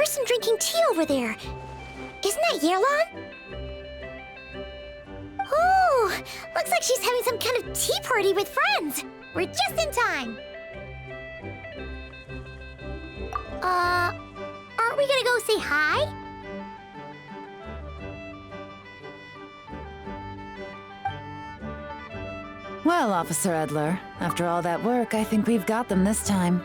person drinking tea over there. Isn't that Yelan? Oh, looks like she's having some kind of tea party with friends. We're just in time. Aren't we gonna go say hi? Well, Officer Edler, after all that work, I think we've got them this time.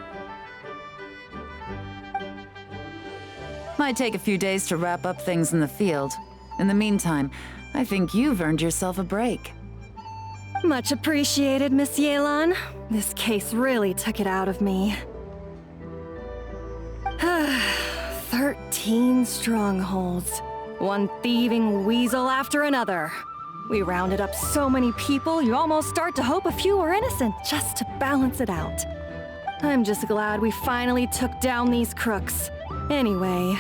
Might take a few days to wrap up things in the field. In the meantime, I think you've earned yourself a break. Much appreciated, Miss Yelan. This case really took it out of me. 13 strongholds. One thieving weasel after another. We rounded up so many people, you almost start to hope a few were innocent just to balance it out. I'm just glad we finally took down these crooks. Anyway,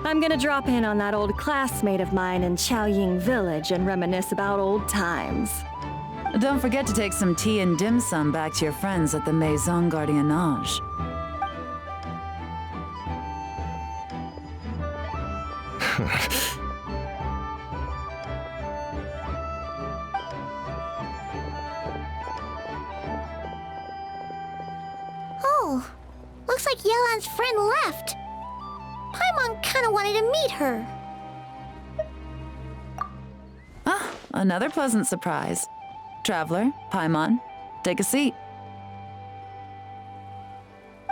I'm gonna drop in on that old classmate of mine in Chaoying Village and reminisce about old times. Don't forget to take some tea and dim sum back to your friends at the Maison Gardiennage. Oh, looks like Yelan's friend left. Paimon kinda wanted to meet her. Ah, another pleasant surprise. Traveler, Paimon, take a seat.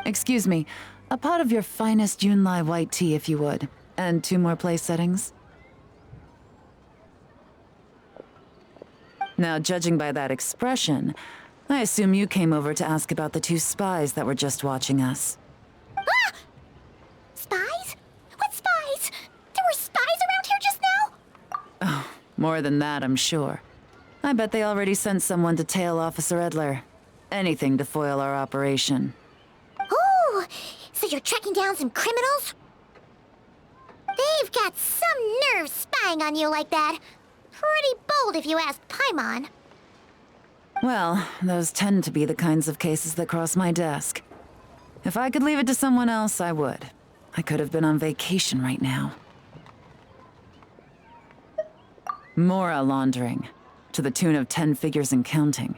Excuse me, a pot of your finest Yunlai white tea if you would, and 2 more place settings. Now, judging by that expression, I assume you came over to ask about the 2 spies that were just watching us. Ah! Spies? What spies? There were spies around here just now? Oh, more than that, I'm sure. I bet they already sent someone to tail Officer Edler. Anything to foil our operation. Oh, so you're tracking down some criminals? They've got some nerve spying on you like that. Pretty bold if you ask Paimon. Well, those tend to be the kinds of cases that cross my desk. If I could leave it to someone else, I would. I could have been on vacation right now. Mora laundering, to the tune of 10 figures and counting.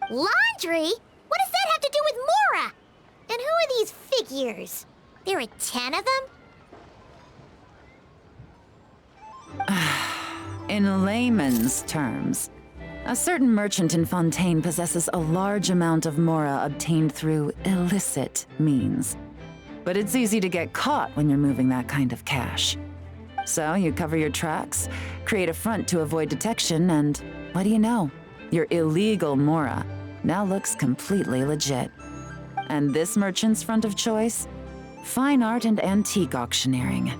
Laundry? What does that have to do with Mora? And who are these figures? There are 10 of them? In layman's terms, a certain merchant in Fontaine possesses a large amount of Mora obtained through illicit means. But it's easy to get caught when you're moving that kind of cash. So you cover your tracks, create a front to avoid detection, and what do you know? Your illegal Mora now looks completely legit. And this merchant's front of choice? Fine art and antique auctioneering.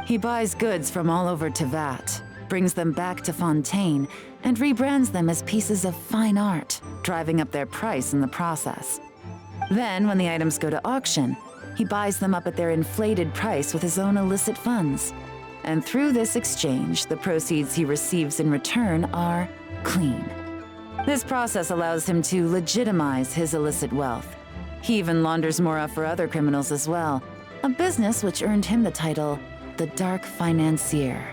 He buys goods from all over Tevat, brings them back to Fontaine, and rebrands them as pieces of fine art, driving up their price in the process. Then, when the items go to auction, he buys them up at their inflated price with his own illicit funds. And through this exchange, the proceeds he receives in return are clean. This process allows him to legitimize his illicit wealth. He even launders Mora for other criminals as well, a business which earned him the title, the Dark Financier.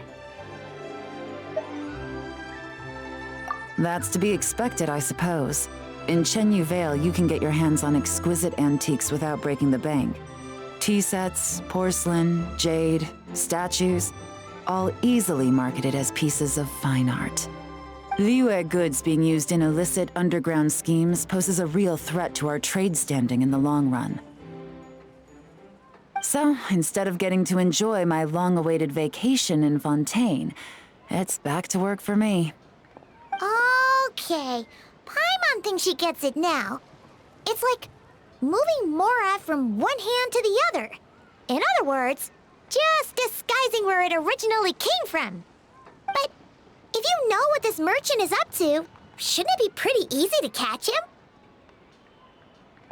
That's to be expected, I suppose. In Chenyu Vale, you can get your hands on exquisite antiques without breaking the bank. Tea sets, porcelain, jade, statues, all easily marketed as pieces of fine art. Liyue goods being used in illicit underground schemes poses a real threat to our trade standing in the long run. So, instead of getting to enjoy my long-awaited vacation in Fontaine, it's back to work for me. Okay, Paimon thinks she gets it now. It's like moving Mora from one hand to the other. In other words, just disguising where it originally came from. But if you know what this merchant is up to, shouldn't it be pretty easy to catch him?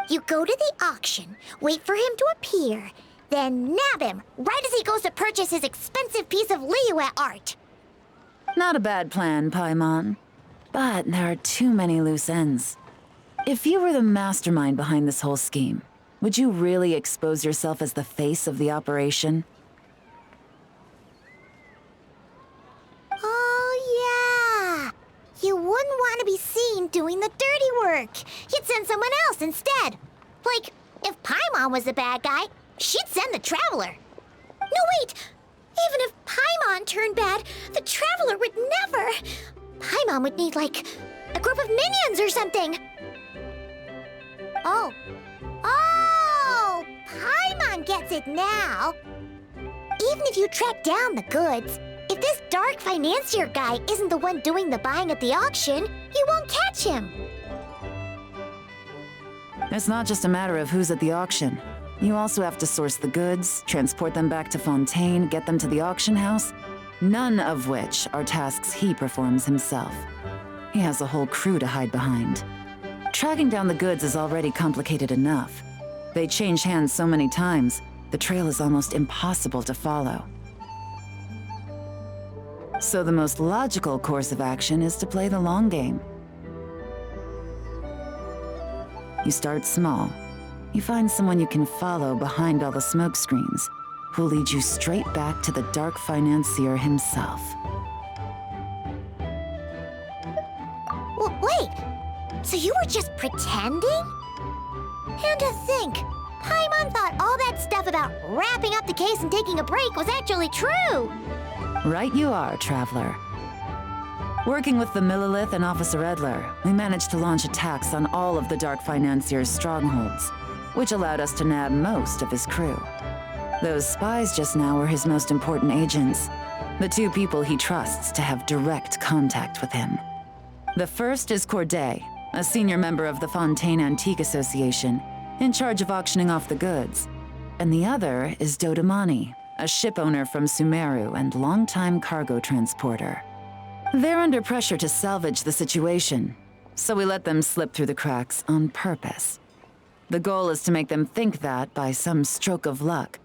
You go to the auction, wait for him to appear, then nab him right as he goes to purchase his expensive piece of Liyue art. Not a bad plan, Paimon. But there are too many loose ends. If you were the mastermind behind this whole scheme, would you really expose yourself as the face of the operation? Oh, yeah. You wouldn't want to be seen doing the dirty work. You'd send someone else instead. Like, if Paimon was the bad guy, she'd send the Traveler. No, wait! Even if Paimon turned bad, the Traveler would never. Paimon would need, like, a group of minions or something. Oh. Oh! Paimon gets it now. Even if you track down the goods, if this dark financier guy isn't the one doing the buying at the auction, you won't catch him. It's not just a matter of who's at the auction. You also have to source the goods, transport them back to Fontaine, get them to the auction house, none of which are tasks he performs himself. He has a whole crew to hide behind. Tracking down the goods is already complicated enough. They change hands so many times, the trail is almost impossible to follow. So the most logical course of action is to play the long game. You start small. You find someone you can follow behind all the smoke screens, who'll lead you straight back to the dark financier himself. Wait, so you were just pretending? And to think, Paimon thought all that stuff about wrapping up the case and taking a break was actually true. Right you are, Traveler. Working with the Millilith and Officer Edler, we managed to launch attacks on all of the Dark Financier's strongholds, which allowed us to nab most of his crew. Those spies just now were his most important agents, the two people he trusts to have direct contact with him. The first is Corday, a senior member of the Fontaine Antique Association, in charge of auctioning off the goods. And the other is Dodamani, a ship owner from Sumeru and longtime cargo transporter. They're under pressure to salvage the situation, so we let them slip through the cracks on purpose. The goal is to make them think that, by some stroke of luck,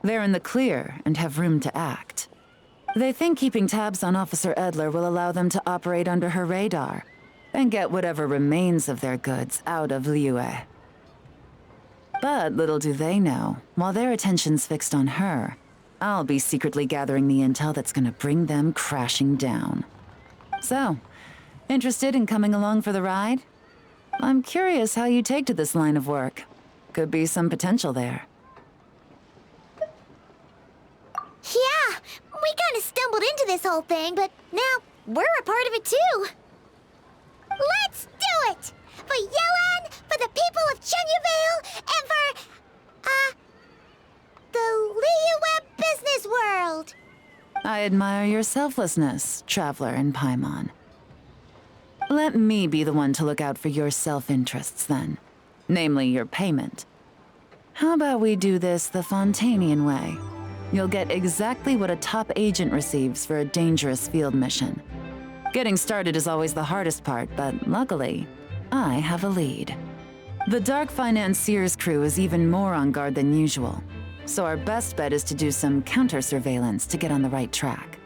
they're in the clear and have room to act. They think keeping tabs on Officer Edler will allow them to operate under her radar and get whatever remains of their goods out of Liyue. But little do they know, while their attention's fixed on her, I'll be secretly gathering the intel that's gonna bring them crashing down. So, interested in coming along for the ride? I'm curious how you take to this line of work. Could be some potential there. Yeah, we kind of stumbled into this whole thing, but now we're a part of it too. Let's do it! For Yelan, for the people of Chenyavale, and for, the Liyue business world! I admire your selflessness, Traveler and Paimon. Let me be the one to look out for your self-interests then. Namely, your payment. How about we do this the Fontainian way? You'll get exactly what a top agent receives for a dangerous field mission. Getting started is always the hardest part, but luckily, I have a lead. The Dark Financier's crew is even more on guard than usual, so our best bet is to do some counter-surveillance to get on the right track.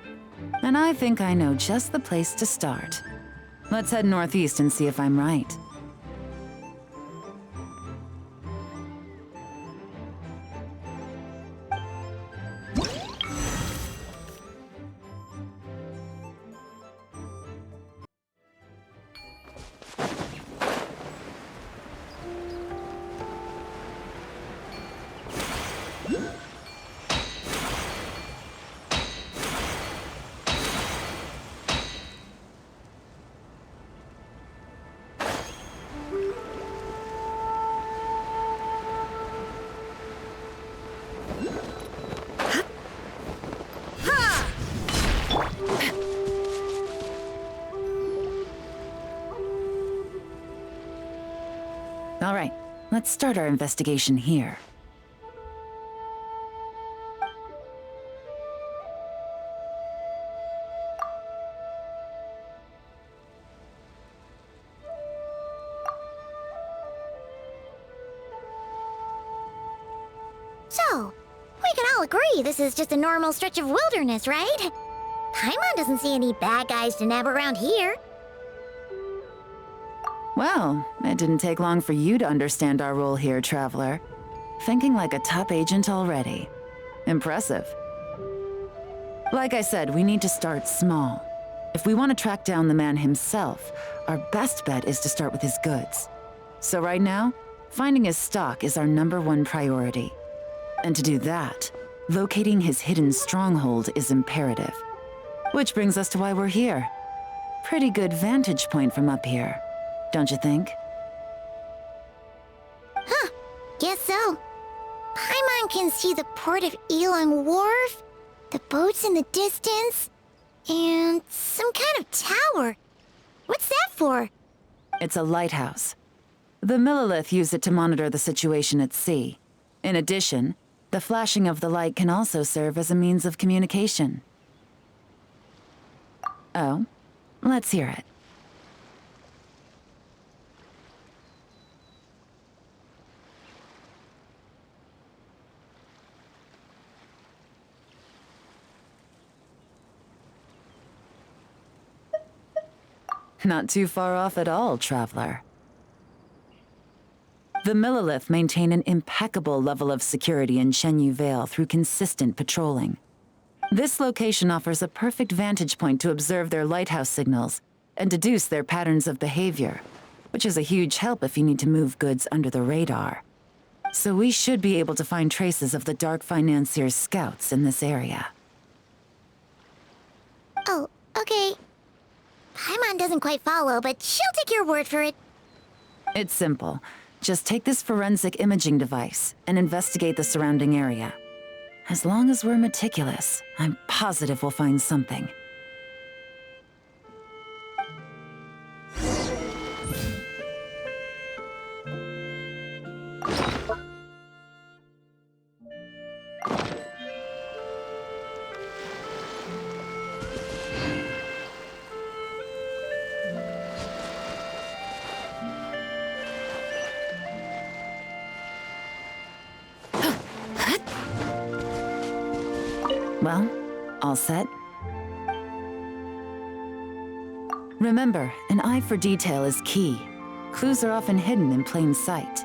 And I think I know just the place to start. Let's head northeast and see if I'm right. All right, let's start our investigation here. So, we can all agree this is just a normal stretch of wilderness, right? Paimon doesn't see any bad guys to nab around here. Well, it didn't take long for you to understand our role here, Traveler. Thinking like a top agent already. Impressive. Like I said, we need to start small. If we want to track down the man himself, our best bet is to start with his goods. So right now, finding his stock is our #1 priority. And to do that, locating his hidden stronghold is imperative. Which brings us to why we're here. Pretty good vantage point from up here, don't you think? Huh, guess so. Paimon can see the port of Elang Wharf, the boats in the distance, and some kind of tower. What's that for? It's a lighthouse. The Millilith use it to monitor the situation at sea. In addition, the flashing of the light can also serve as a means of communication. Oh, let's hear it. Not too far off at all, traveler. The Millilith maintain an impeccable level of security in Shenyu Vale through consistent patrolling. This location offers a perfect vantage point to observe their lighthouse signals and deduce their patterns of behavior, which is a huge help if you need to move goods under the radar. So we should be able to find traces of the Dark Financier's scouts in this area. Oh, okay. Paimon doesn't quite follow, but she'll take your word for it. It's simple. Just take this forensic imaging device and investigate the surrounding area. As long as we're meticulous, I'm positive we'll find something. Well, all set? Remember, an eye for detail is key. Clues are often hidden in plain sight.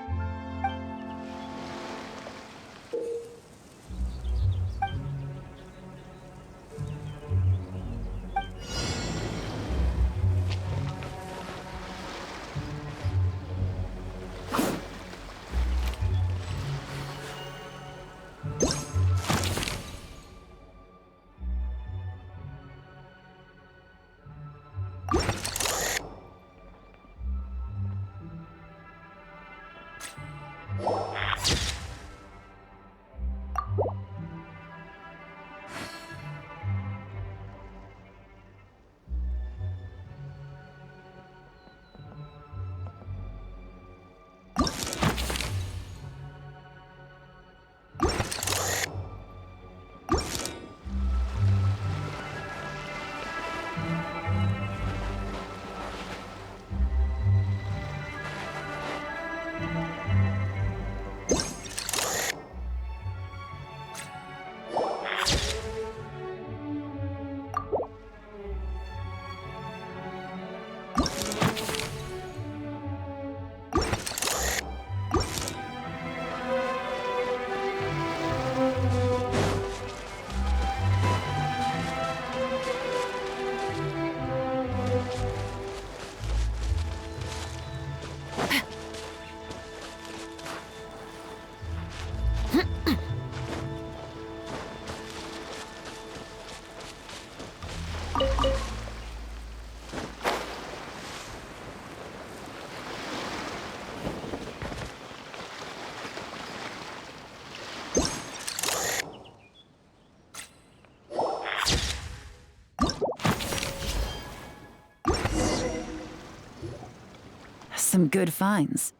Some good finds.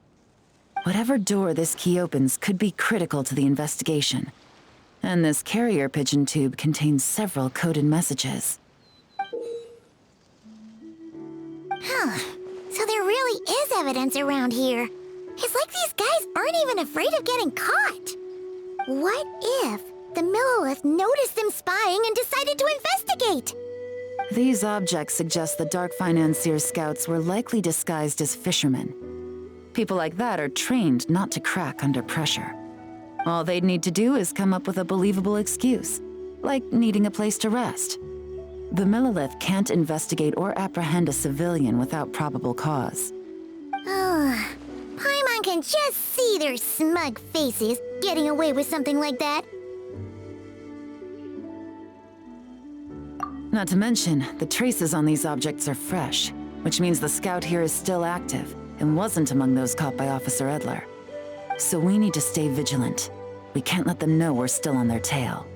Whatever door this key opens could be critical to the investigation. And this carrier pigeon tube contains several coded messages. Huh. So there really is evidence around here. It's like these guys aren't even afraid of getting caught. What if the Millilith noticed them spying and decided to investigate? These objects suggest the Dark Financier scouts were likely disguised as fishermen. People like that are trained not to crack under pressure. All they'd need to do is come up with a believable excuse, like needing a place to rest. The Millilith can't investigate or apprehend a civilian without probable cause. Oh, Paimon can just see their smug faces getting away with something like that. Not to mention, the traces on these objects are fresh, which means the scout here is still active and wasn't among those caught by Officer Edler. So we need to stay vigilant. We can't let them know we're still on their tail.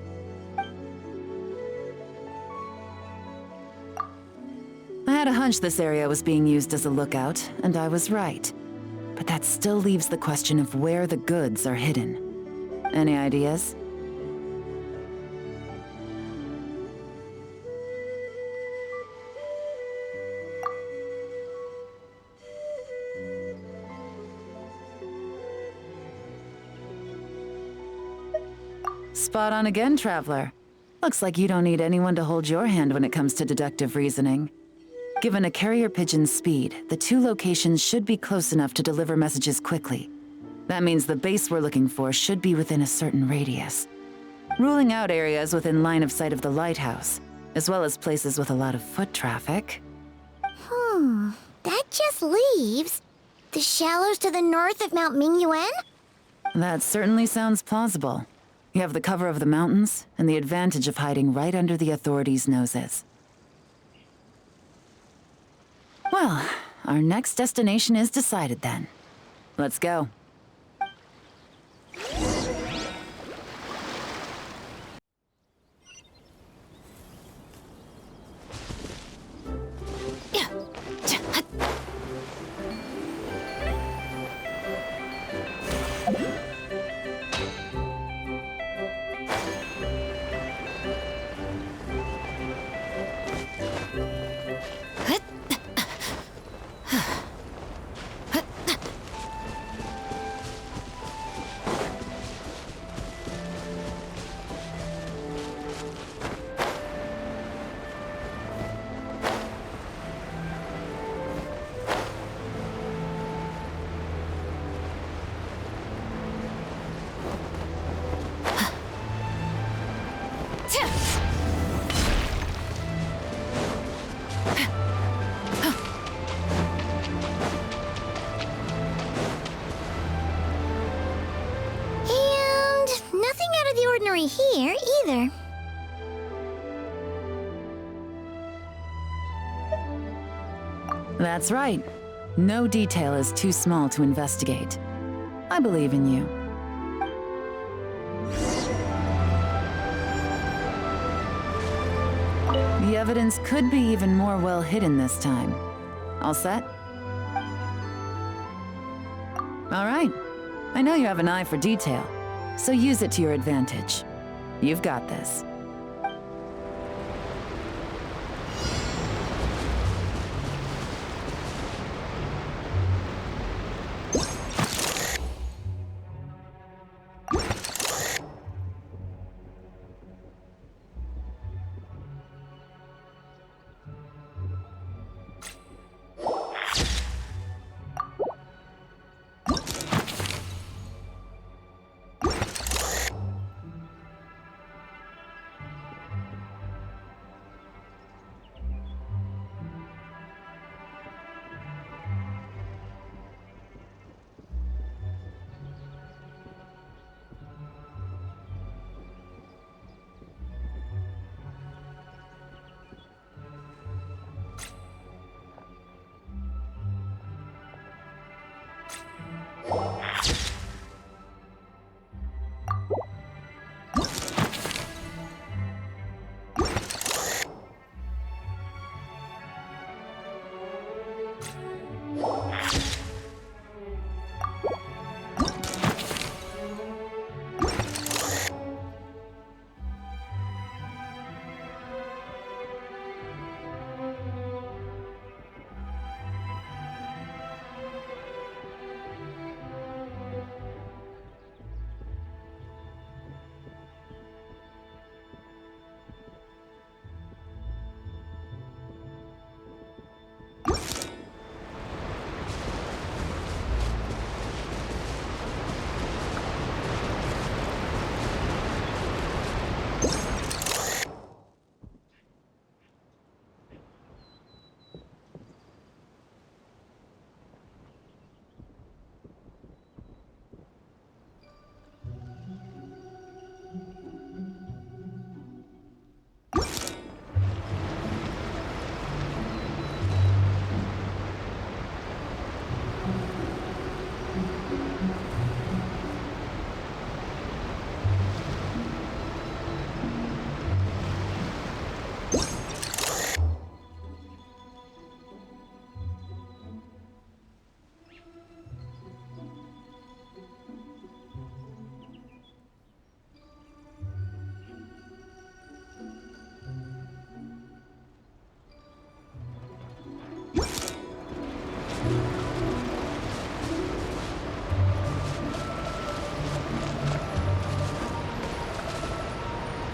I had a hunch this area was being used as a lookout, and I was right. But that still leaves the question of where the goods are hidden. Any ideas? Spot on again, Traveler. Looks like you don't need anyone to hold your hand when it comes to deductive reasoning. Given a carrier pigeon's speed, the two locations should be close enough to deliver messages quickly. That means the base we're looking for should be within a certain radius. Ruling out areas within line of sight of the lighthouse, as well as places with a lot of foot traffic. That just leaves the shallows to the north of Mount Mingyuan? That certainly sounds plausible. You have the cover of the mountains, and the advantage of hiding right under the authorities' noses. Well, our next destination is decided then. Let's go. Ordinary here, either. That's right. No detail is too small to investigate. I believe in you. The evidence could be even more well hidden this time. All set? All right. I know you have an eye for detail, so use it to your advantage. You've got this.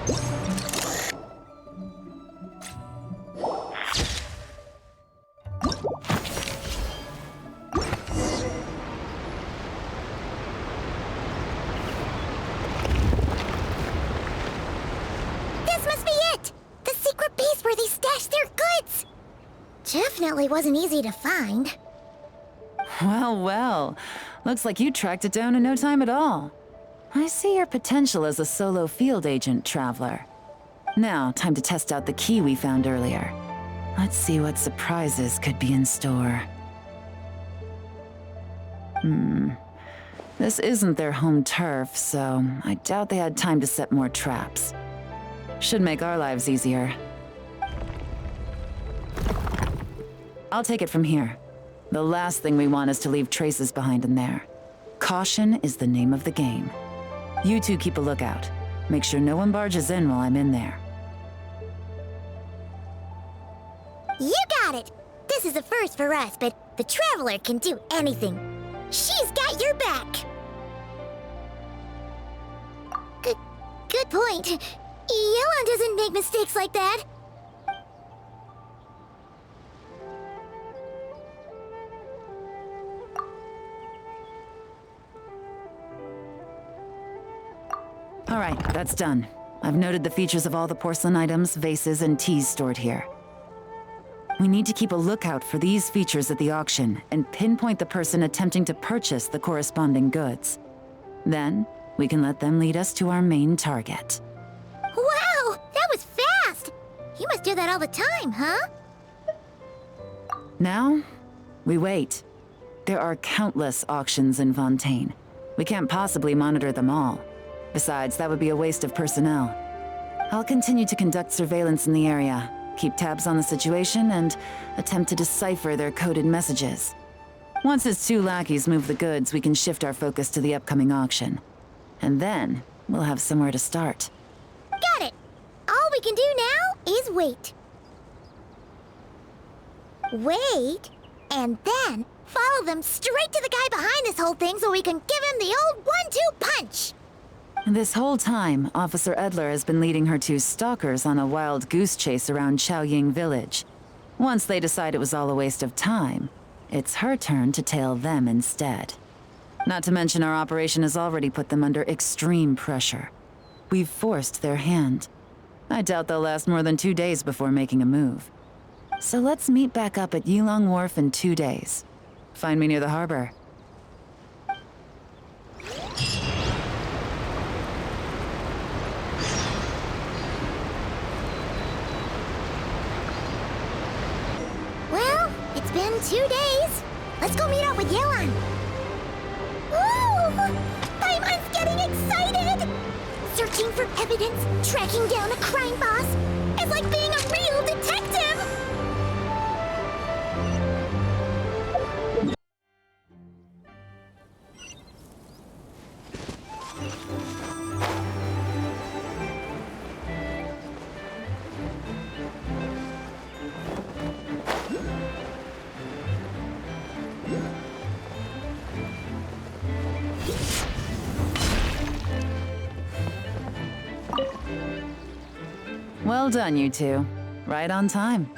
This must be it! The secret base where they stashed their goods! Definitely wasn't easy to find. Well, well. Looks like you tracked it down in no time at all. I see your potential as a solo field agent, Traveler. Now, time to test out the key we found earlier. Let's see what surprises could be in store. This isn't their home turf, so I doubt they had time to set more traps. Should make our lives easier. I'll take it from here. The last thing we want is to leave traces behind in there. Caution is the name of the game. You two keep a lookout. Make sure no one barges in while I'm in there. You got it! This is a first for us, but the Traveler can do anything. She's got your back! Good point. Yelan doesn't make mistakes like that. All right, that's done. I've noted the features of all the porcelain items, vases, and teas stored here. We need to keep a lookout for these features at the auction and pinpoint the person attempting to purchase the corresponding goods. Then, we can let them lead us to our main target. Wow, that was fast! You must do that all the time, huh? Now, we wait. There are countless auctions in Fontaine. We can't possibly monitor them all. Besides, that would be a waste of personnel. I'll continue to conduct surveillance in the area, keep tabs on the situation, and attempt to decipher their coded messages. Once his two lackeys move the goods, we can shift our focus to the upcoming auction. And then, we'll have somewhere to start. Got it! All we can do now is wait. Wait, and then follow them straight to the guy behind this whole thing so we can give him the old 1-2 punch! This whole time, Officer Edler has been leading her two stalkers on a wild goose chase around Chaoying village. Once they decide it was all a waste of time, it's her turn to tail them instead. Not to mention our operation has already put them under extreme pressure. We've forced their hand. I doubt they'll last more than 2 days before making a move. So let's meet back up at Yilong Wharf in 2 days. Find me near the harbor. Well, it's been 2 days. Let's go meet up with Yelan. Ooh! Paimon's getting excited! Searching for evidence, tracking down a crime boss. It's like being a real detective! Well done, you two. Right on time.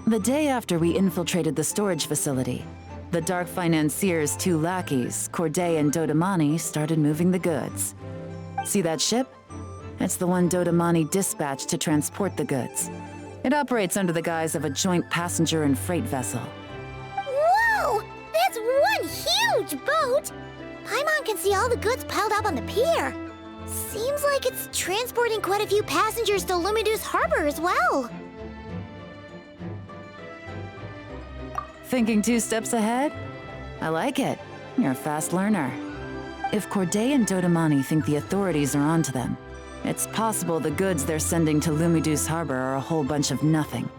The day after we infiltrated the storage facility, the Dark Financier's two lackeys, Corday and Dodamani, started moving the goods. See that ship? It's the one Dodamani dispatched to transport the goods. It operates under the guise of a joint passenger and freight vessel. Whoa! That's one huge boat! Paimon can see all the goods piled up on the pier. Seems like it's transporting quite a few passengers to Lumidu's harbor as well. Thinking 2 steps ahead? I like it. You're a fast learner. If Corday and Dodamani think the authorities are onto them, it's possible the goods they're sending to Lumidu's harbor are a whole bunch of nothing.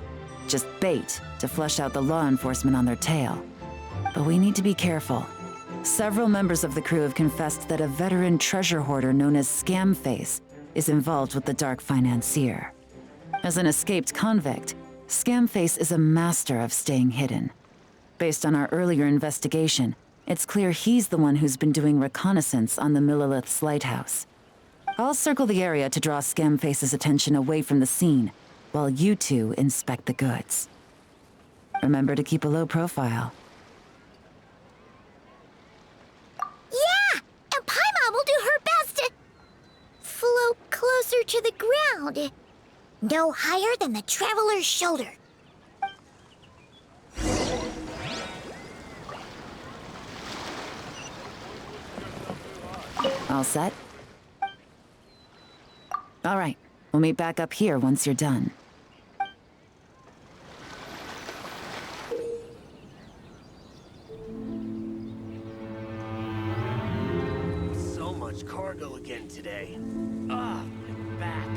Just bait to flush out the law enforcement on their tail. But we need to be careful. Several members of the crew have confessed that a veteran treasure hoarder known as Scamface is involved with the Dark Financier. As an escaped convict, Scamface is a master of staying hidden. Based on our earlier investigation, It's clear he's the one who's been doing reconnaissance on the Millilith's lighthouse. I'll circle the area to draw Scamface's attention away from the scene, while you two inspect the goods. Remember to keep a low profile. Yeah! And Paimon will do her best to float closer to the ground. No higher than the traveler's shoulder. All set? All right, we'll meet back up here once you're done. So much cargo again today. Ah, my back.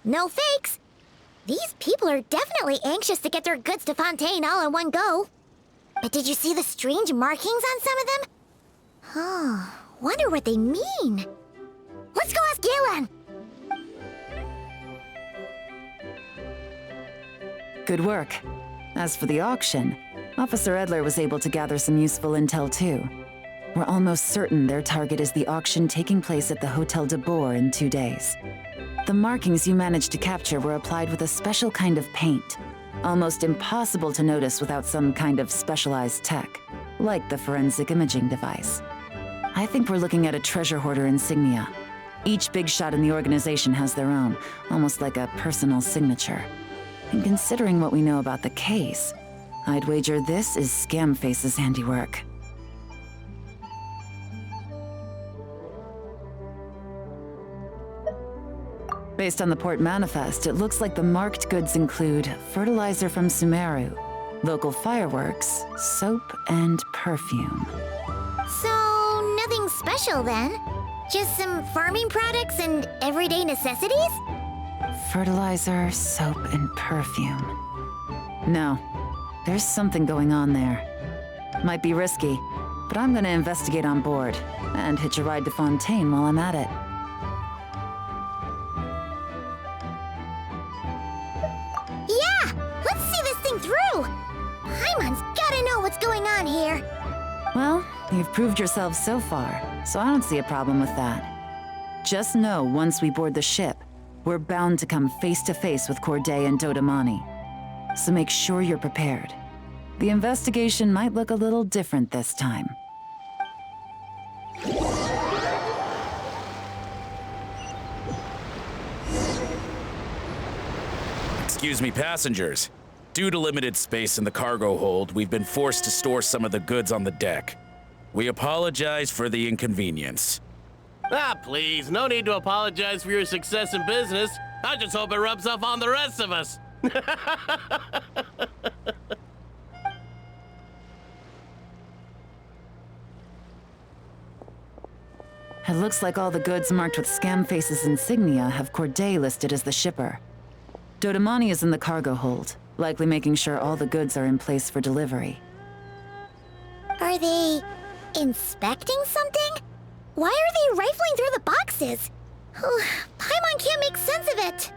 No fakes. These people are definitely anxious to get their goods to Fontaine all in one go. But did you see the strange markings on some of them? Oh, wonder what they mean. Let's go ask Yelan. Good work. As for the auction, Officer Edler was able to gather some useful intel too. We're almost certain their target is the auction taking place at the Hotel de Boer in 2 days. The markings you managed to capture were applied with a special kind of paint, almost impossible to notice without some kind of specialized tech, like the forensic imaging device. I think we're looking at a treasure hoarder insignia. Each big shot in the organization has their own, almost like a personal signature. And considering what we know about the case, I'd wager this is Scamface's handiwork. Based on the port manifest, it looks like the marked goods include fertilizer from Sumeru, local fireworks, soap, and perfume. So, nothing special then? Just some farming products and everyday necessities? Fertilizer, soap, and perfume. No, there's something going on there. Might be risky, but I'm gonna investigate on board and hitch a ride to Fontaine while I'm at it. Yeah! Let's see this thing through! Paimon's gotta know what's going on here. Well, you've proved yourself so far, so I don't see a problem with that. Just know once we board the ship, we're bound to come face to face with Corday and Dodamani. So make sure you're prepared. The investigation might look a little different this time. Excuse me, passengers. Due to limited space in the cargo hold, we've been forced to store some of the goods on the deck. We apologize for the inconvenience. Ah, please, no need to apologize for your success in business. I just hope it rubs off on the rest of us. It looks like all the goods marked with Scamface's insignia have Corday listed as the shipper. Dodamani is in the cargo hold, likely making sure all the goods are in place for delivery. Are they inspecting something? Why are they rifling through the boxes? Paimon can't make sense of it.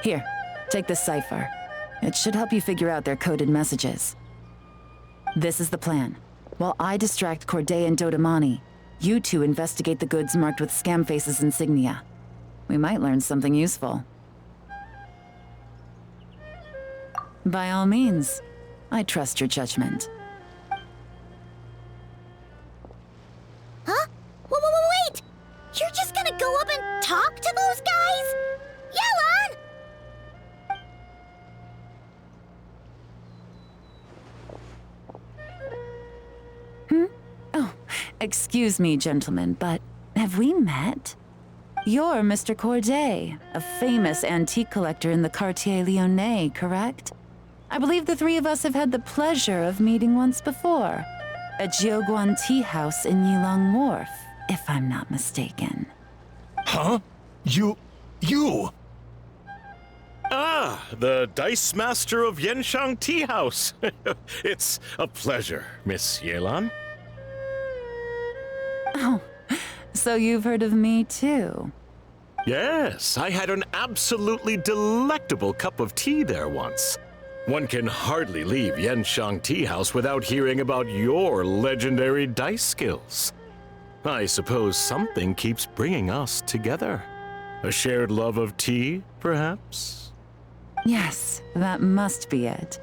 Here, take this cipher. It should help you figure out their coded messages. This is the plan. While I distract Corday and Dodamani, you two investigate the goods marked with Scamface's insignia. We might learn something useful. By all means, I trust your judgment. Huh? Wait! You're just gonna go up and talk to those guys? Yelan! Oh, excuse me, gentlemen, but have we met? You're Mr. Corday, a famous antique collector in the Quartier Lyonnais, correct? I believe the three of us have had the pleasure of meeting once before, at Jiuguan Tea House in Yilong Wharf, if I'm not mistaken. Huh? You... Ah, the Dice Master of Yenshang Tea House. It's a pleasure, Miss Yelan. Oh, so you've heard of me too? Yes, I had an absolutely delectable cup of tea there once. One can hardly leave Yenshang Tea House without hearing about your legendary dice skills. I suppose something keeps bringing us together. A shared love of tea, perhaps? Yes, that must be it.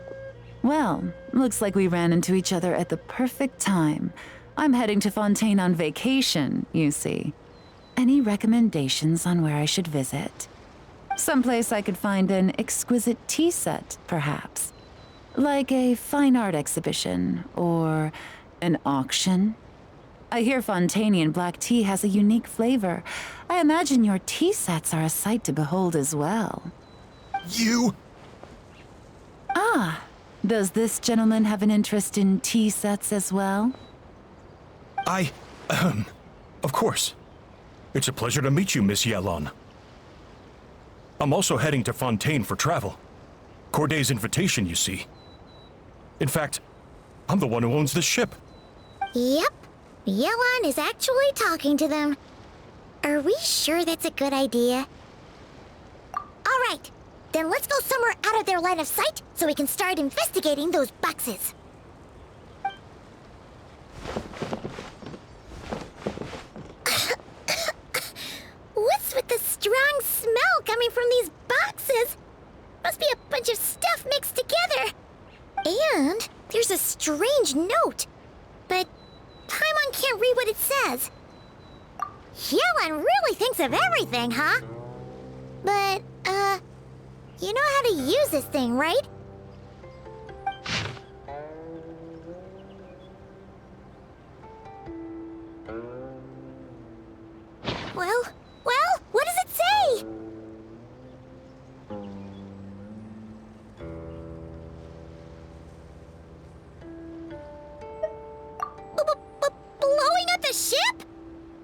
Well, looks like we ran into each other at the perfect time. I'm heading to Fontaine on vacation, you see. Any recommendations on where I should visit? Someplace I could find an exquisite tea set, perhaps. Like a fine art exhibition, or an auction. I hear Fontainian black tea has a unique flavor. I imagine your tea sets are a sight to behold as well. You... Ah, does this gentleman have an interest in tea sets as well? Of course. It's a pleasure to meet you, Miss Yelan. I'm also heading to Fontaine for travel. Corday's invitation, you see. In fact, I'm the one who owns this ship. Yep. Yelan is actually talking to them. Are we sure that's a good idea? All right. Then let's go somewhere out of their line of sight so we can start investigating those boxes. What's with the strong smell coming from these boxes? Must be a bunch of stuff mixed together. And there's a strange note. But Paimon can't read what it says. Yelan really thinks of everything, huh? But, you know how to use this thing, right? Well, what does it say? Blowing up the ship?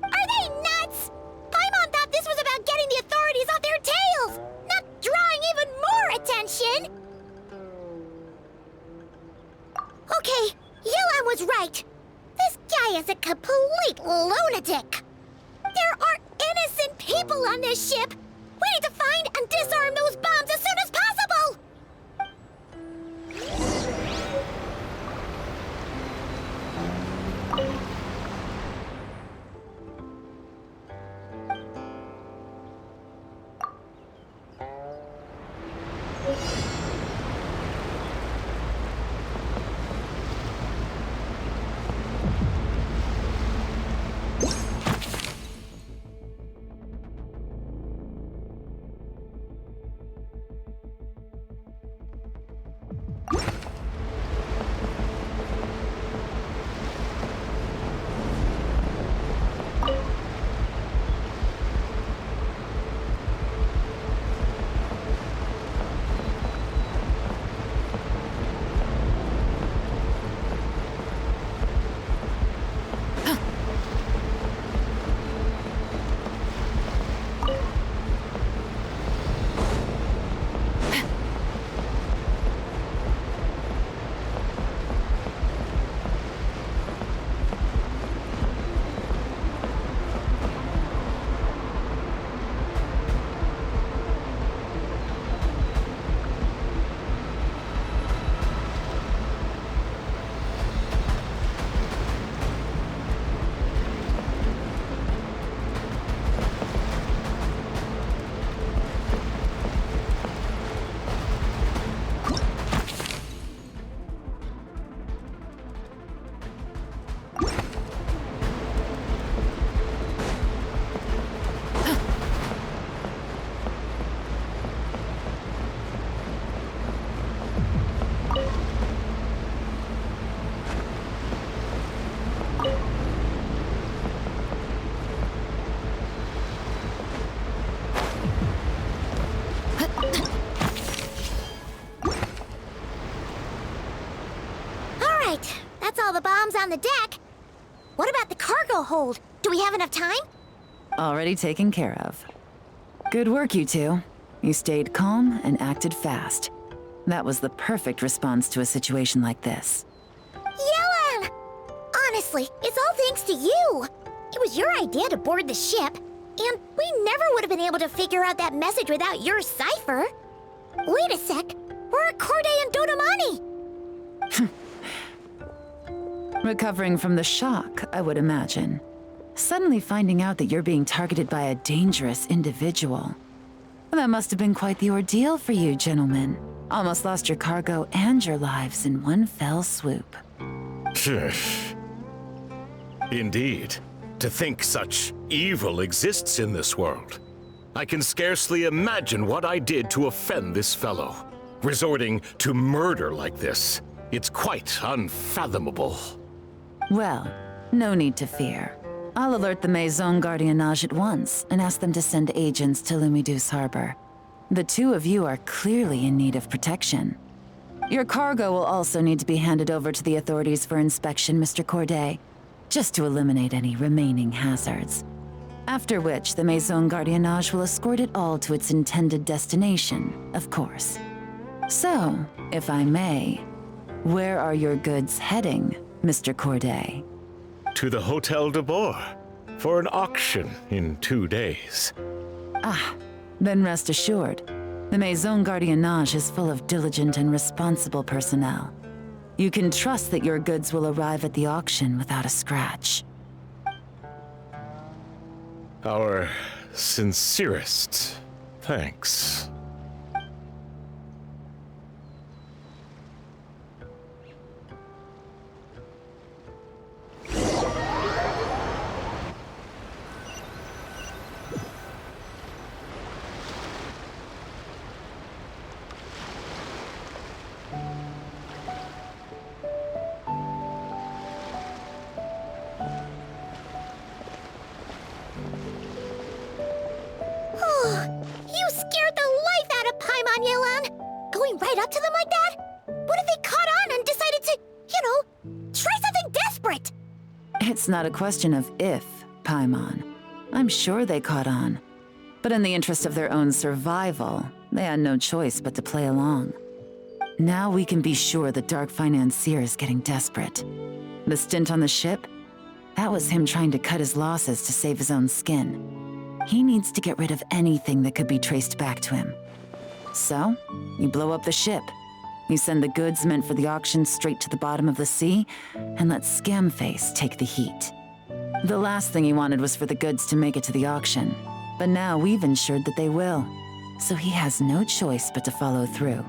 Are they nuts? Paimon thought this was about getting the authorities off their tails, not drawing even more attention. Okay, Yelan was right. This guy is a complete lunatic. There are innocent people on this ship. We need to find and disarm those bombs as soon as possible. That's all the bombs on the deck. What about the cargo hold? Do we have enough time? Already taken care of. Good work, you two. You stayed calm and acted fast. That was the perfect response to a situation like this. Yelan! Honestly, it's all thanks to you. It was your idea to board the ship, and we never would have been able to figure out that message without your cipher. Wait a sec. Where are Corday and Dodamani? Recovering from the shock, I would imagine. Suddenly finding out that you're being targeted by a dangerous individual. That must have been quite the ordeal for you, gentlemen. Almost lost your cargo and your lives in one fell swoop. Indeed. To think such evil exists in this world. I can scarcely imagine what I did to offend this fellow. Resorting to murder like this. It's quite unfathomable. Well, no need to fear. I'll alert the Maison Gardiennage at once and ask them to send agents to Lumidu's harbor. The two of you are clearly in need of protection. Your cargo will also need to be handed over to the authorities for inspection, Mr. Corday, just to eliminate any remaining hazards. After which, the Maison Gardiennage will escort it all to its intended destination, of course. So, if I may, where are your goods heading, Mr. Corday? To the Hotel de Boer for an auction in 2 days. Then rest assured, the Maison Gardiennage is full of diligent and responsible personnel. You can trust that your goods will arrive at the auction without a scratch. Our sincerest thanks. You scared the life out of Paimon, Yelan! Going right up to them like that? What if they caught on and decided to, try something desperate? It's not a question of if, Paimon. I'm sure they caught on. But in the interest of their own survival, they had no choice but to play along. Now we can be sure the Dark Financier is getting desperate. The stint on the ship? That was him trying to cut his losses to save his own skin. He needs to get rid of anything that could be traced back to him. So, you blow up the ship. You send the goods meant for the auction straight to the bottom of the sea, and let Scamface take the heat. The last thing he wanted was for the goods to make it to the auction, but now we've ensured that they will, so he has no choice but to follow through.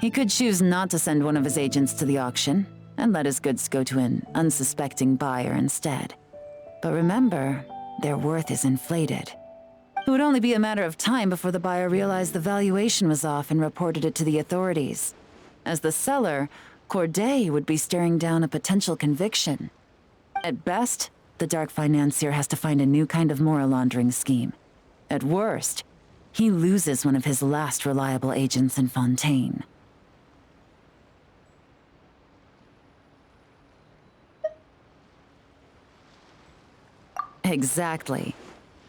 He could choose not to send one of his agents to the auction, and let his goods go to an unsuspecting buyer instead. But remember, their worth is inflated. It would only be a matter of time before the buyer realized the valuation was off and reported it to the authorities. As the seller, Corday would be staring down a potential conviction. At best, the Dark Financier has to find a new kind of moral laundering scheme. At worst, he loses one of his last reliable agents in Fontaine. Exactly.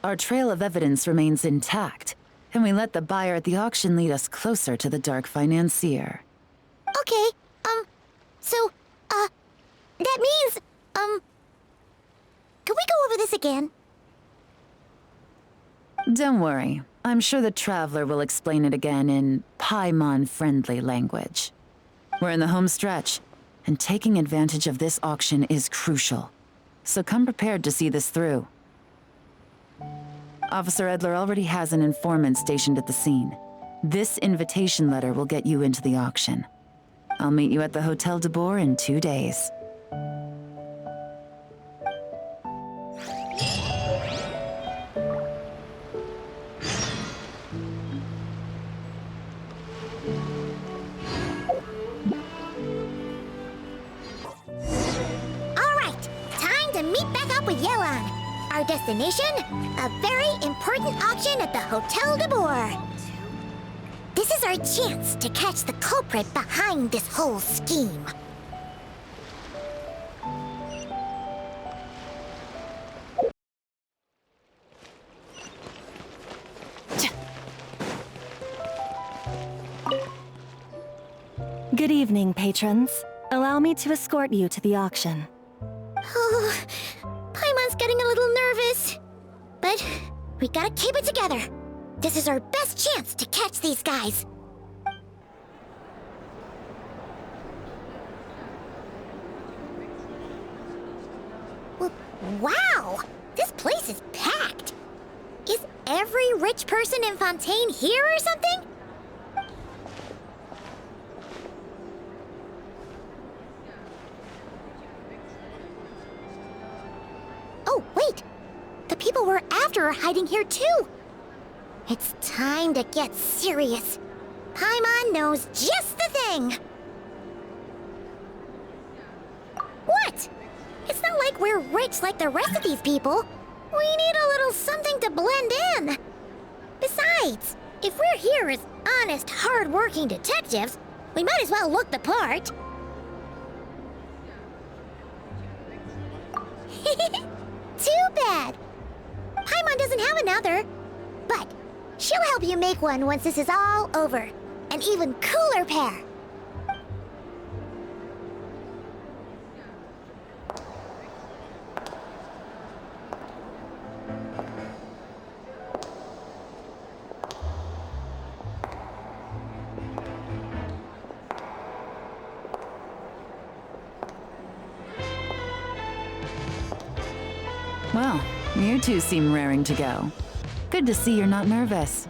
Our trail of evidence remains intact, and we let the buyer at the auction lead us closer to the Dark Financier. Okay, that means, can we go over this again? Don't worry. I'm sure the Traveler will explain it again in Paimon-friendly language. We're in the home stretch, and taking advantage of this auction is crucial. So come prepared to see this through. Officer Edler already has an informant stationed at the scene. This invitation letter will get you into the auction. I'll meet you at the Hotel de Boer in 2 days. Our destination? A very important auction at the Hotel de Boer. This is our chance to catch the culprit behind this whole scheme. Good evening, patrons. Allow me to escort you to the auction. Oh, Paimon's getting a little nervous. But we gotta keep it together. This is our best chance to catch these guys. Well, wow! This place is packed. Is every rich person in Fontaine here or something? Oh, wait! The people we're after are hiding here too! It's time to get serious. Paimon knows just the thing! What? It's not like we're rich like the rest of these people. We need a little something to blend in. Besides, if we're here as honest, hard-working detectives, we might as well look the part. Too bad. Paimon doesn't have another. But she'll help you make one once this is all over. An even cooler pair. Well, you two seem raring to go. Good to see you're not nervous.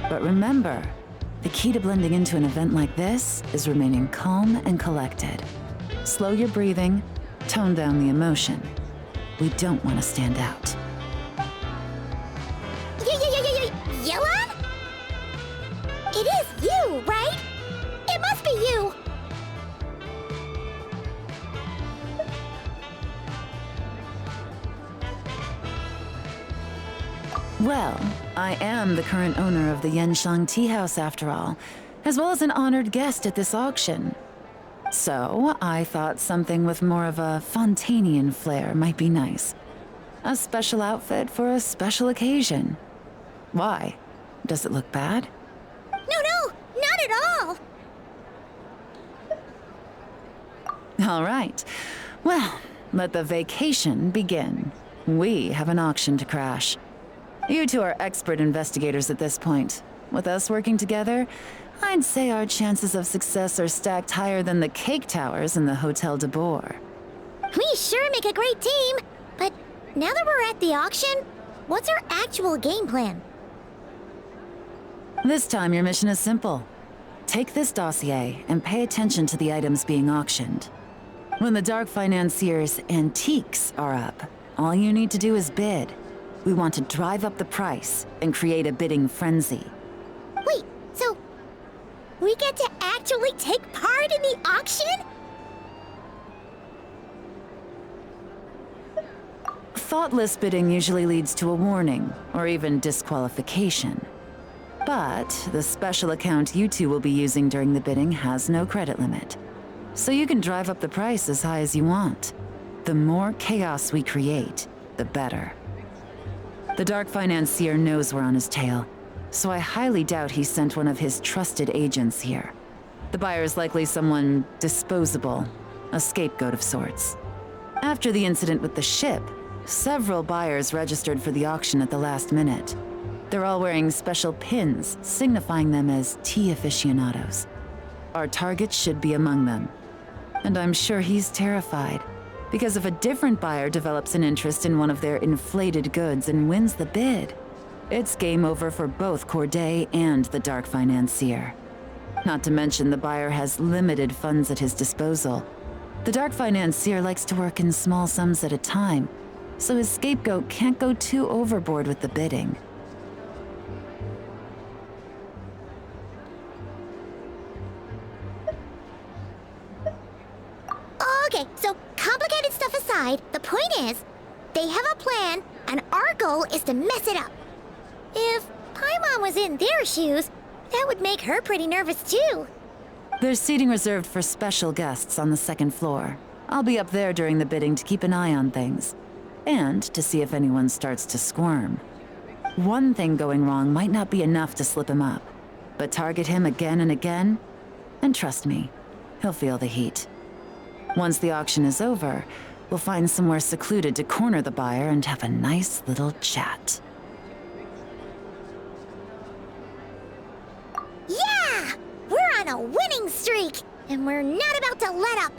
But remember, the key to blending into an event like this is remaining calm and collected. Slow your breathing, tone down the emotion. We don't want to stand out. Yelan? It is you, right? It must be you! Well, I am the current owner of the Yenshang Tea House after all, as well as an honored guest at this auction. So, I thought something with more of a Fontanian flair might be nice. A special outfit for a special occasion. Why? Does it look bad? No, not at all! All right. Well, let the vacation begin. We have an auction to crash. You two are expert investigators at this point. With us working together, I'd say our chances of success are stacked higher than the cake towers in the Hotel de Boer. We sure make a great team, but now that we're at the auction, what's our actual game plan? This time your mission is simple. Take this dossier and pay attention to the items being auctioned. When the Dark Financier's antiques are up, all you need to do is bid. We want to drive up the price and create a bidding frenzy. Wait, so we get to actually take part in the auction? Thoughtless bidding usually leads to a warning, or even disqualification. But the special account you two will be using during the bidding has no credit limit. So you can drive up the price as high as you want. The more chaos we create, the better. The Dark Financier knows we're on his tail, so I highly doubt he sent one of his trusted agents here. The buyer is likely someone disposable, a scapegoat of sorts. After the incident with the ship, several buyers registered for the auction at the last minute. They're all wearing special pins, signifying them as tea aficionados. Our target should be among them. And I'm sure he's terrified. Because if a different buyer develops an interest in one of their inflated goods and wins the bid, it's game over for both Corday and the Dark Financier. Not to mention the buyer has limited funds at his disposal. The Dark Financier likes to work in small sums at a time, so his scapegoat can't go too overboard with the bidding. Okay, so complicated stuff aside, the point is, they have a plan, and our goal is to mess it up. If Paimon was in their shoes, that would make her pretty nervous too. There's seating reserved for special guests on the second floor. I'll be up there during the bidding to keep an eye on things. And to see if anyone starts to squirm. One thing going wrong might not be enough to slip him up. But target him again and again, and trust me, he'll feel the heat. Once the auction is over, we'll find somewhere secluded to corner the buyer and have a nice little chat. Yeah! We're on a winning streak, and we're not about to let up.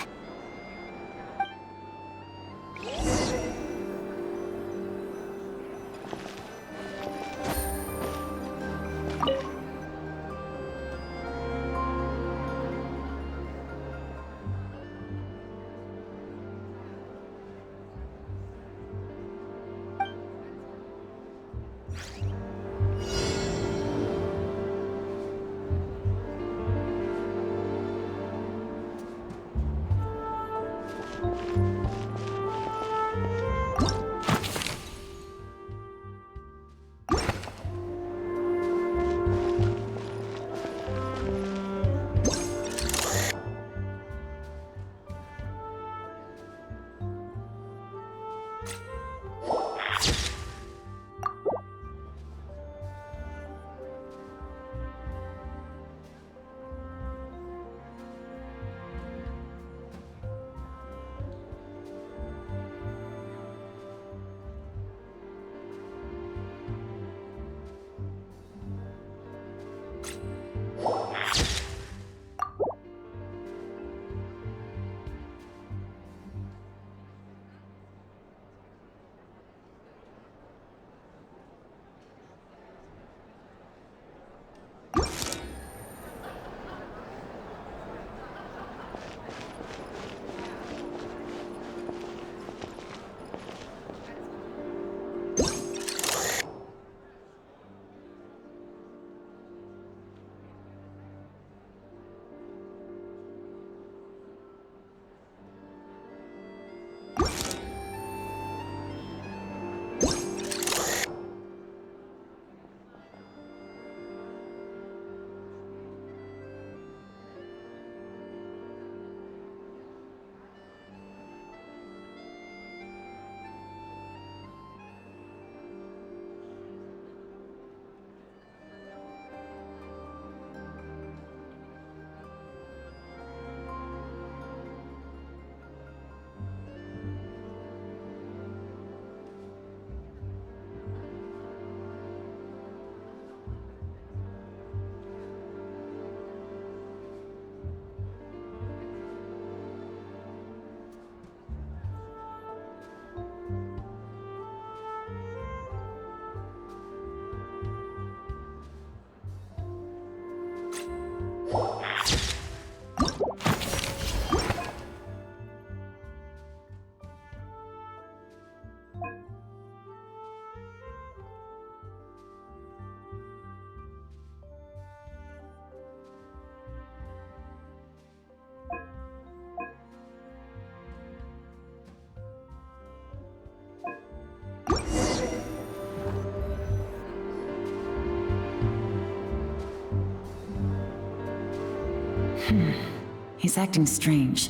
He's acting strange,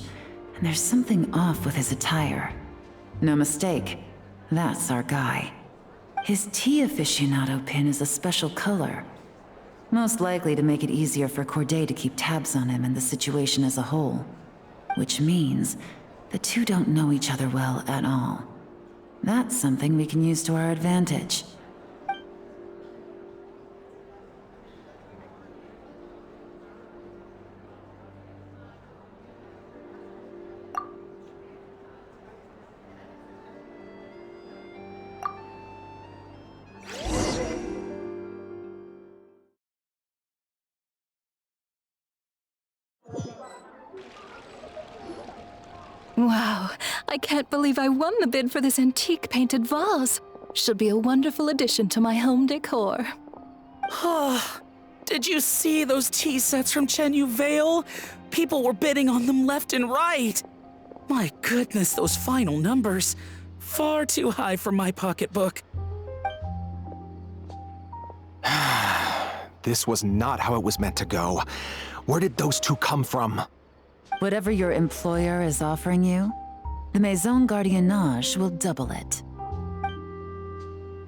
and there's something off with his attire. No mistake, that's our guy. His tea aficionado pin is a special color. Most likely to make it easier for Corday to keep tabs on him and the situation as a whole. Which means the two don't know each other well at all. That's something we can use to our advantage. Wow, I can't believe I won the bid for this antique painted vase. Should be a wonderful addition to my home decor. Did you see those tea sets from Chenyu Vale? People were bidding on them left and right. My goodness, those final numbers. Far too high for my pocketbook. This was not how it was meant to go. Where did those two come from? Whatever your employer is offering you, the Maison Gardiennage will double it.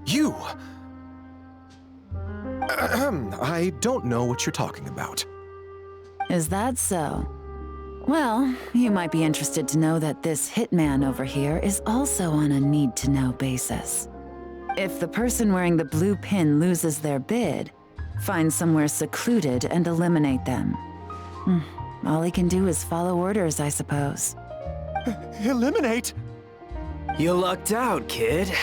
You! I don't know what you're talking about. Is that so? Well, you might be interested to know that this hitman over here is also on a need-to-know basis. If the person wearing the blue pin loses their bid, find somewhere secluded and eliminate them. All he can do is follow orders, I suppose. Eliminate? You lucked out, kid.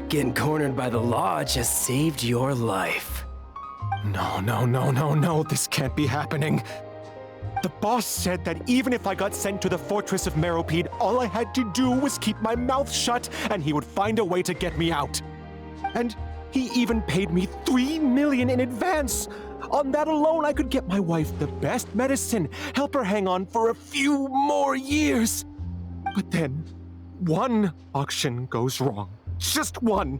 Getting cornered by the law just saved your life. No, this can't be happening. The boss said that even if I got sent to the fortress of Meropide, all I had to do was keep my mouth shut and he would find a way to get me out. And he even paid me $3 million in advance. On that alone, I could get my wife the best medicine, help her hang on for a few more years. But then, one auction goes wrong. Just one.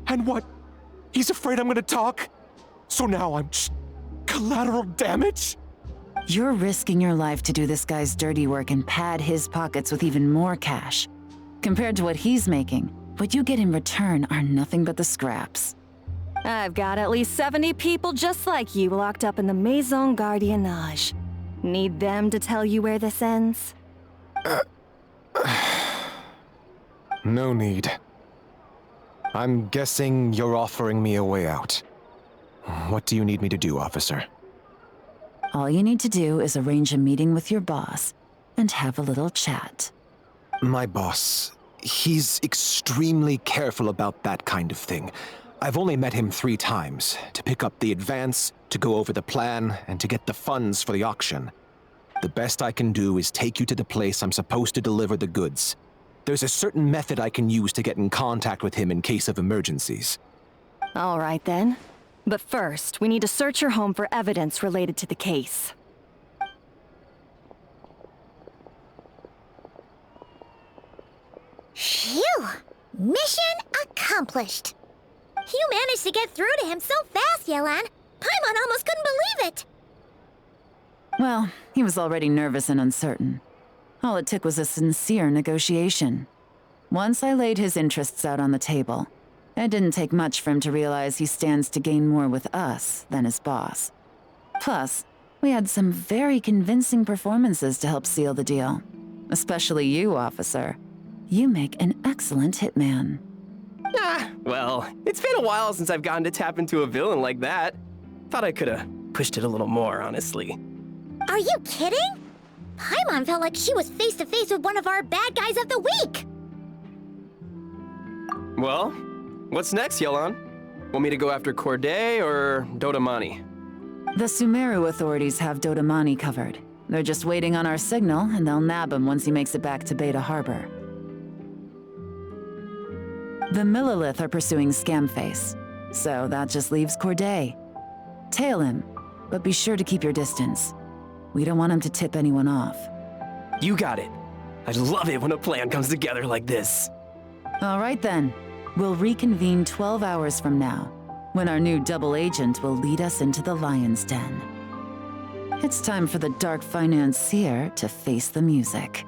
And what? He's afraid I'm gonna talk? So now I'm just collateral damage? You're risking your life to do this guy's dirty work and pad his pockets with even more cash. Compared to what he's making, what you get in return are nothing but the scraps. I've got at least 70 people just like you locked up in the Maison Gardiennage. Need them to tell you where this ends? No need. I'm guessing you're offering me a way out. What do you need me to do, officer? All you need to do is arrange a meeting with your boss and have a little chat. My boss, he's extremely careful about that kind of thing. I've only met him 3 times, to pick up the advance, to go over the plan, and to get the funds for the auction. The best I can do is take you to the place I'm supposed to deliver the goods. There's a certain method I can use to get in contact with him in case of emergencies. All right then. But first, we need to search your home for evidence related to the case. Phew! Mission accomplished. You managed to get through to him so fast, Yelan. Paimon almost couldn't believe it. Well, he was already nervous and uncertain. All it took was a sincere negotiation. Once I laid his interests out on the table, it didn't take much for him to realize he stands to gain more with us than his boss. Plus, we had some very convincing performances to help seal the deal. Especially you, officer. You make an excellent hitman. Well, it's been a while since I've gotten to tap into a villain like that. Thought I could've pushed it a little more, honestly. Are you kidding? Paimon felt like she was face to face with one of our bad guys of the week. Well, what's next, Yelan? Want me to go after Corday or Dodamani? The Sumeru authorities have Dodamani covered. They're just waiting on our signal, and they'll nab him once he makes it back to Beta Harbor. The Millilith are pursuing Scamface, so that just leaves Corday. Tail him, but be sure to keep your distance. We don't want him to tip anyone off. You got it. I love it when a plan comes together like this. All right then. We'll reconvene 12 hours from now, when our new double agent will lead us into the Lion's Den. It's time for the dark financier to face the music.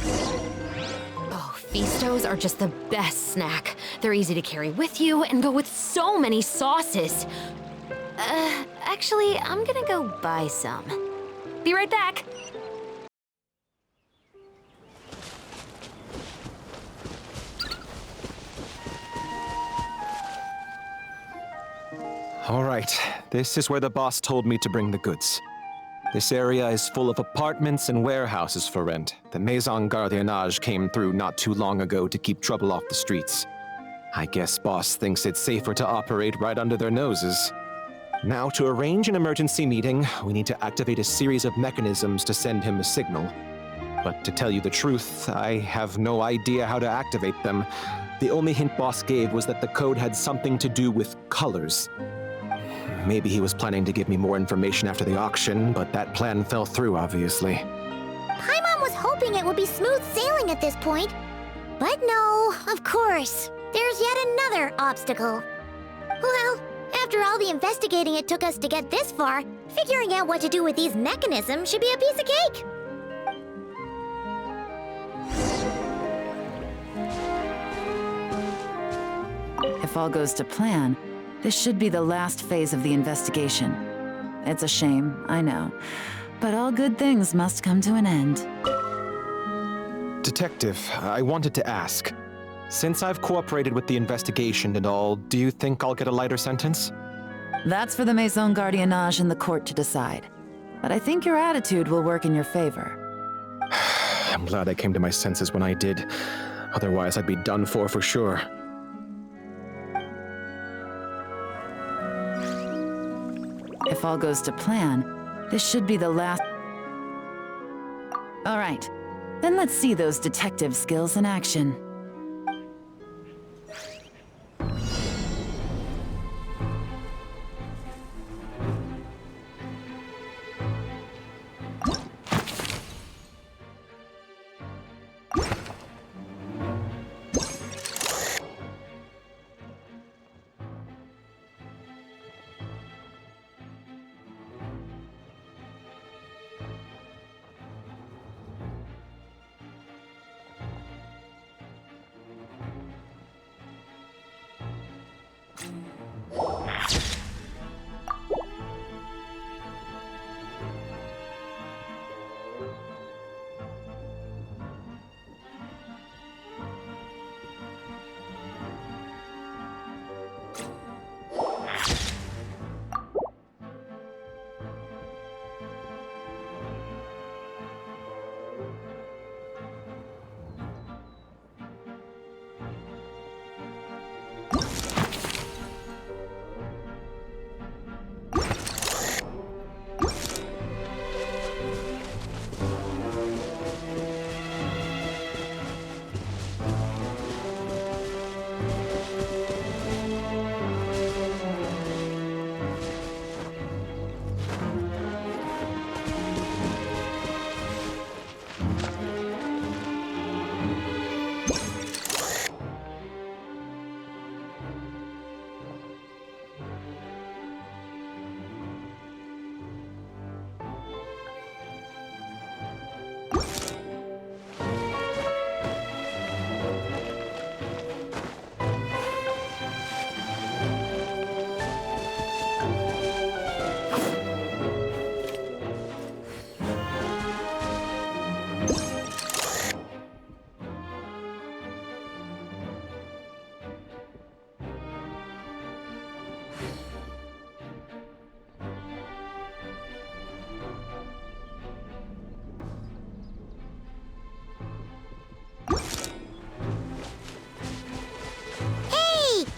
Oh, Feastos are just the best snack. They're easy to carry with you and go with so many sauces. Actually, I'm gonna go buy some. Be right back. All right, this is where the boss told me to bring the goods. This area is full of apartments and warehouses for rent. The Maison Gardiennage came through not too long ago to keep trouble off the streets. I guess boss thinks it's safer to operate right under their noses. Now, to arrange an emergency meeting, we need to activate a series of mechanisms to send him a signal. But to tell you the truth, I have no idea how to activate them. The only hint boss gave was that the code had something to do with colors. Maybe he was planning to give me more information after the auction, but that plan fell through, obviously. Paimon was hoping it would be smooth sailing at this point. But no, of course. There's yet another obstacle. Well, after all the investigating it took us to get this far, figuring out what to do with these mechanisms should be a piece of cake. If all goes to plan, this should be the last phase of the investigation. It's a shame, I know, but all good things must come to an end. Detective, I wanted to ask. Since I've cooperated with the investigation and all, do you think I'll get a lighter sentence? That's for the Maison Gardiennage and the court to decide. But I think your attitude will work in your favor. I'm glad I came to my senses when I did. Otherwise, I'd be done for sure. If all goes to plan, this should be the last... All right, then let's see those detective skills in action.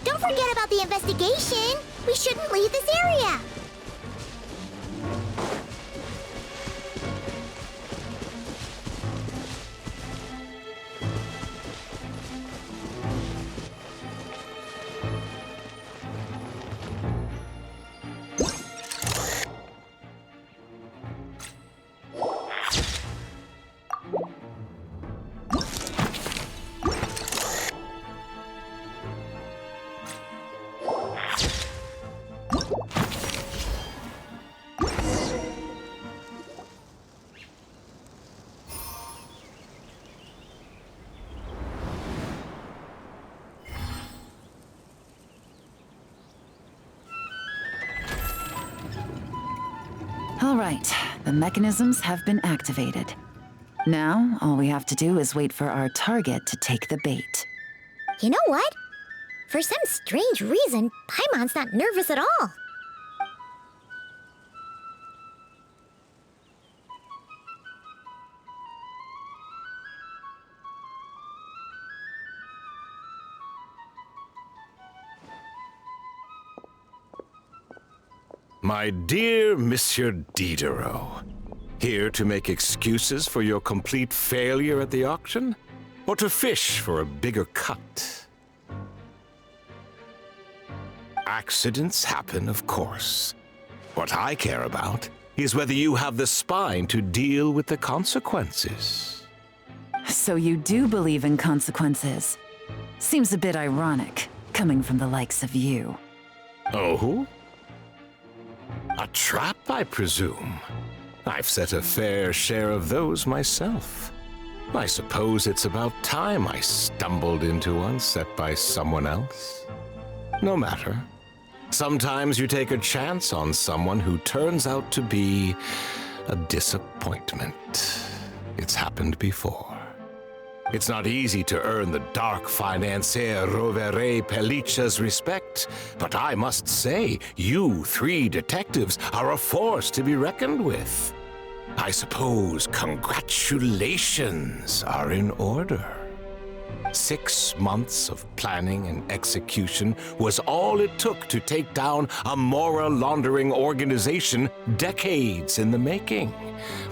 Don't forget about the investigation. We shouldn't leave this area. All right, the mechanisms have been activated. Now, all we have to do is wait for our target to take the bait. You know what? For some strange reason, Paimon's not nervous at all. My dear Monsieur Diderot, here to make excuses for your complete failure at the auction? Or to fish for a bigger cut? Accidents happen, of course. What I care about is whether you have the spine to deal with the consequences. So you do believe in consequences? Seems a bit ironic, coming from the likes of you. Oh? A trap, I presume. I've set a fair share of those myself. I suppose it's about time I stumbled into one set by someone else. No matter. Sometimes you take a chance on someone who turns out to be a disappointment. It's happened before. It's not easy to earn the dark financier Rovere Pelliccia's respect, but I must say, you three detectives are a force to be reckoned with. I suppose congratulations are in order. 6 months of planning and execution was all it took to take down a Mora laundering organization decades in the making.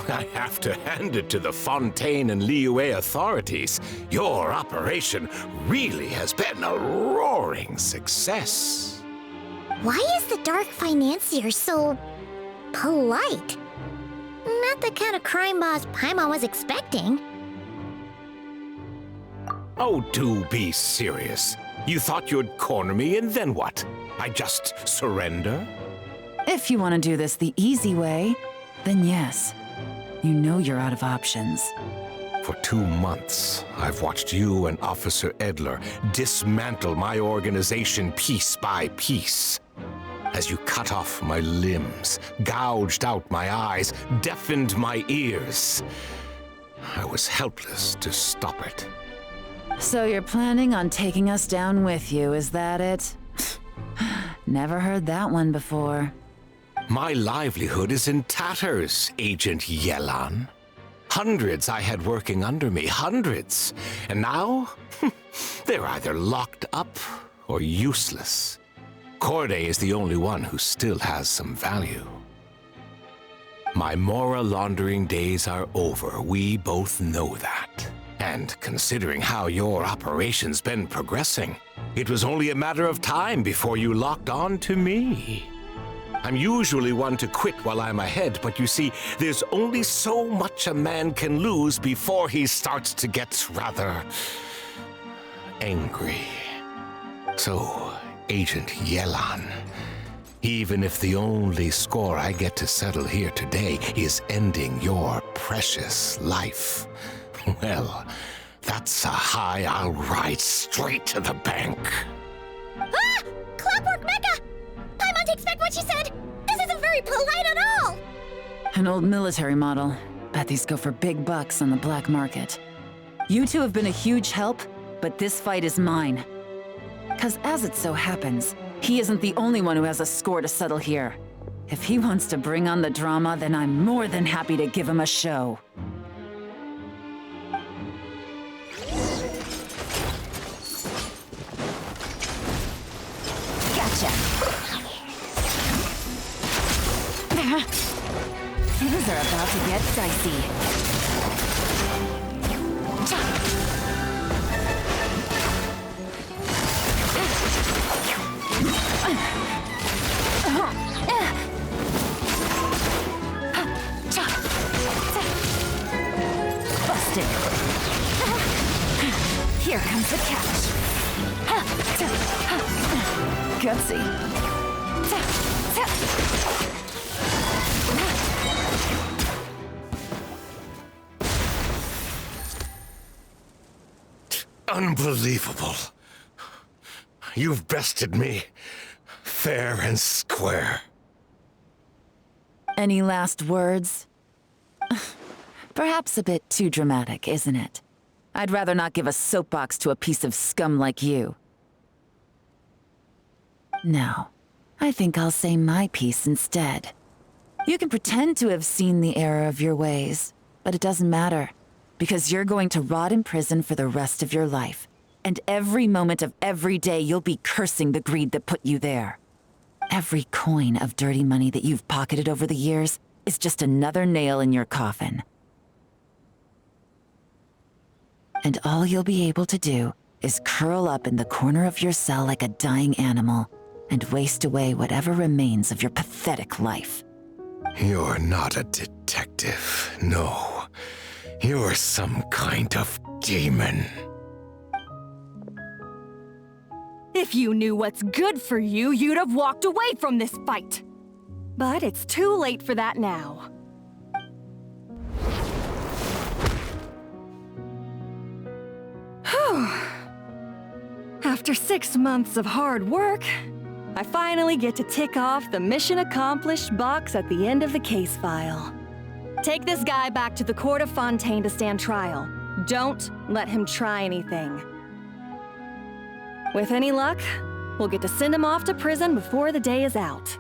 I have to hand it to the Fontaine and Liyue authorities. Your operation really has been a roaring success. Why is the Dark Financier so polite? Not the kind of crime boss Paimon was expecting. Oh, do be serious. You thought you'd corner me and then what? I just surrender? If you want to do this the easy way, then yes. You know you're out of options. For 2 months, I've watched you and Officer Edler dismantle my organization piece by piece. As you cut off my limbs, gouged out my eyes, deafened my ears. I was helpless to stop it. So you're planning on taking us down with you, is that it? Never heard that one before. My livelihood is in tatters, Agent Yelan. Hundreds I had working under me, hundreds. And now, they're either locked up or useless. Corday is the only one who still has some value. My Mora laundering days are over, we both know that. And considering how your operation's been progressing, it was only a matter of time before you locked on to me. I'm usually one to quit while I'm ahead, but you see, there's only so much a man can lose before he starts to get rather angry. So, Agent Yelan, even if the only score I get to settle here today is ending your precious life, well, that's a high I'll ride straight to the bank. Ah! Clockwork Mecha! Paimon takes back what she said! This isn't very polite at all! An old military model. Bet these go for big bucks on the black market. You two have been a huge help, but this fight is mine. 'Cause as it so happens, he isn't the only one who has a score to settle here. If he wants to bring on the drama, then I'm more than happy to give him a show. Gotcha! Things are about to get dicey. Busted. Here comes the catch. Gutsy. Unbelievable. You've bested me, fair and square. Any last words? Perhaps a bit too dramatic, isn't it? I'd rather not give a soapbox to a piece of scum like you. No, I think I'll say my piece instead. You can pretend to have seen the error of your ways, but it doesn't matter, because you're going to rot in prison for the rest of your life. And every moment of every day you'll be cursing the greed that put you there. Every coin of dirty money that you've pocketed over the years is just another nail in your coffin. And all you'll be able to do is curl up in the corner of your cell like a dying animal and waste away whatever remains of your pathetic life. You're not a detective, no. You're some kind of demon. If you knew what's good for you, you'd have walked away from this fight. But it's too late for that now. Whew. After 6 months of hard work, I finally get to tick off the mission accomplished box at the end of the case file. Take this guy back to the court of Fontaine to stand trial. Don't let him try anything. With any luck, we'll get to send him off to prison before the day is out.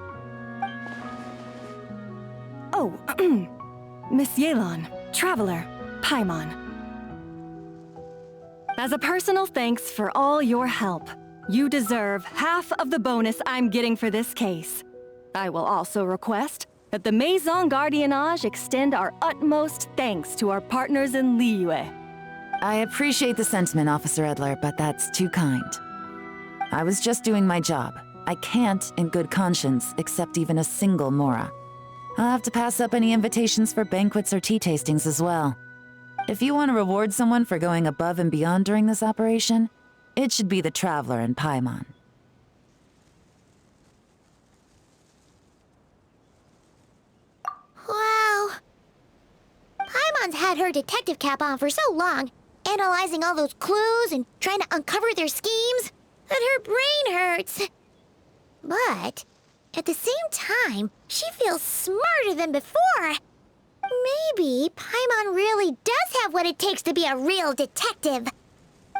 Oh, Miss Yelan, Traveler, Paimon. As a personal thanks for all your help, you deserve half of the bonus I'm getting for this case. I will also request that the Maison Gardiennage extend our utmost thanks to our partners in Liyue. I appreciate the sentiment, Officer Edler, but that's too kind. I was just doing my job. I can't, in good conscience, accept even a single Mora. I'll have to pass up any invitations for banquets or tea tastings as well. If you want to reward someone for going above and beyond during this operation, it should be the Traveler and Paimon. Wow. Paimon's had her detective cap on for so long, analyzing all those clues and trying to uncover their schemes, that her brain hurts. But at the same time, she feels smarter than before. Maybe Paimon really does have what it takes to be a real detective.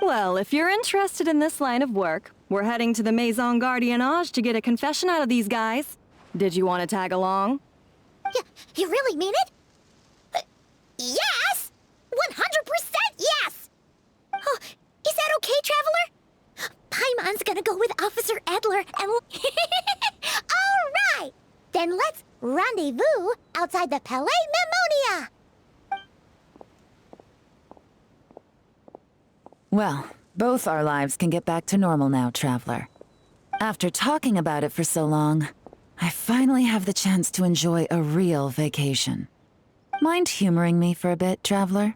Well, if you're interested in this line of work, we're heading to the Maison Gardiennage to get a confession out of these guys. Did you want to tag along? You really mean it? Yes! 100% yes! Oh, is that okay, Traveler? Paimon's gonna go with Officer Edler and... All right! Then let's rendezvous outside the Palais Memonia! Well, both our lives can get back to normal now, Traveler. After talking about it for so long, I finally have the chance to enjoy a real vacation. Mind humoring me for a bit, Traveler?